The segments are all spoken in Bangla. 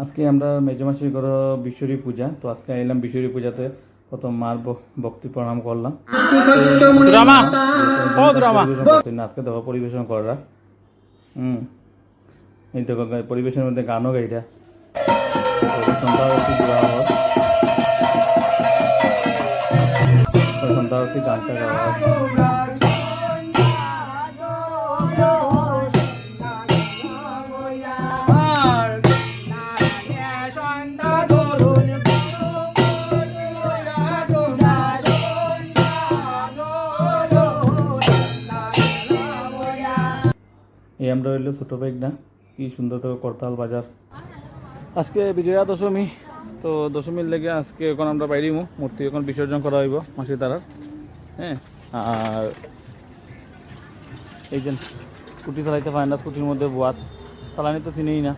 আজকে আমরা মেজমাসির ঘর বিশ্বরী পূজা, তো আজকে এলাম বিশ্বরী পূজাতে প্রথম মার ভক্তি প্রণাম করলাম। পরিবেশন করছি না, আজকে দেখো পরিবেশন করা। এই দেখো পরিবেশনের মধ্যে গানও গাইরা সন্ধ্যা আরতি সন্ধ্যা আরতি গানটা গাওয়া। এই আমরা হইলো ছোটো বাইক না, কি সুন্দর তো করতাল বাজার। আজকে বিজয়া দশমী, তো দশমীর লেগে আজকে এখন আমরা বাইরিমু মূর্তি এখন বিসর্জন করা হইব মাসি তারার। হ্যাঁ, আর এই যে স্কুটি চালাইতে পারে না, স্কুটির মধ্যে বোয়াত চালানি তো চিনেই না।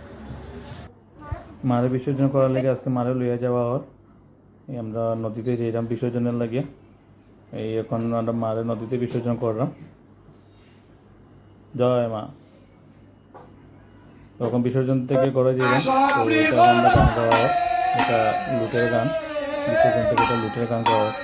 মারে বিসর্জন করার লেগে আজকে মারে লইয়া যাওয়া হয়। এই আমরা নদীতে যাইলাম বিসর্জনের লাগে। এই এখন আমরা মারে নদীতে বিসর্জন করলাম। জয় মা। তখন বিসর্জন থেকে করে দিলাম, তো এটা আমরা গান গাওয়া হয়, এটা লুটের গান। বিসর্জন থেকে এটা লুটের গান গাওয়া হয়।